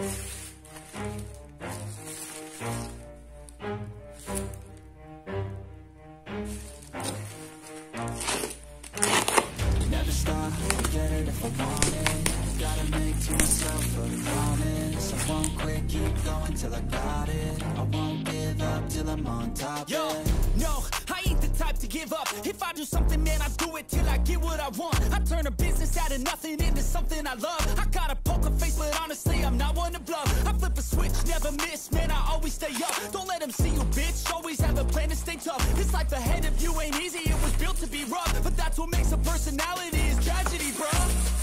Never stop, I'll get it if I want it. Gotta make to myself a promise. I won't quit, keep going till I got it. I won't give up till I'm on top. Yo, no, I ain't the type to give up. If I do something, man, I do it till I get what I want. I turn a business out of nothing into something I love. I got a poker face, but honestly, I'm not one to bluff. I flip a switch, never miss, man, I always stay up. Don't let them see you, bitch, always have a plan to stay tough. This life ahead of you ain't easy, it was built to be rough. But that's what makes a personality, is tragedy, bruh.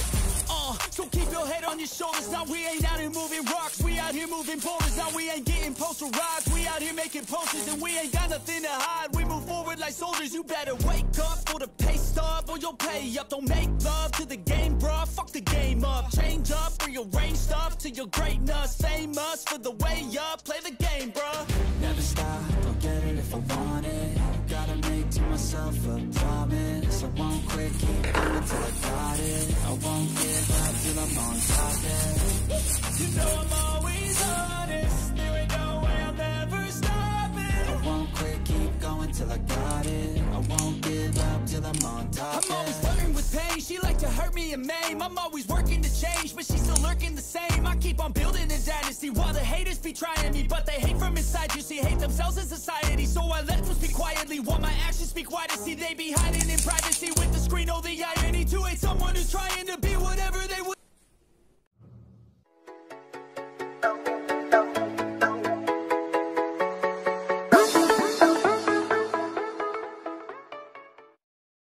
So keep your head on your shoulders. Now we ain't out here moving rocks, we out here moving boulders. Now we ain't getting posterized, we out here making posters. And we ain't got nothing to hide, we move forward like soldiers. You better wake up for the pay stub, or you'll pay up. Don't make love to the game, bruh, fuck the game up. Change up, rearrange stuff to your greatness. Famous for the way up, play the game, bruh. Never stop, I'll get it if I want it. Gotta make to myself a promise. I won't quit, keep going till I got it. I won't give up till I'm on top, yeah. You know I'm always honest, there ain't no way I'll never stop it. I won't quit, keep going till I got it. I won't give up till I'm on top, I'm always flirting with pain, she like to hurt me and maim. I'm always working to change, but she's still lurking the same. I keep on building a dynasty while the haters be trying me. But they hate from inside, you see, hate themselves in society. So I let them speak quietly while my actions speak wider. See, they be hiding in privacy with the screen, oh the irony. To hate someone who's trying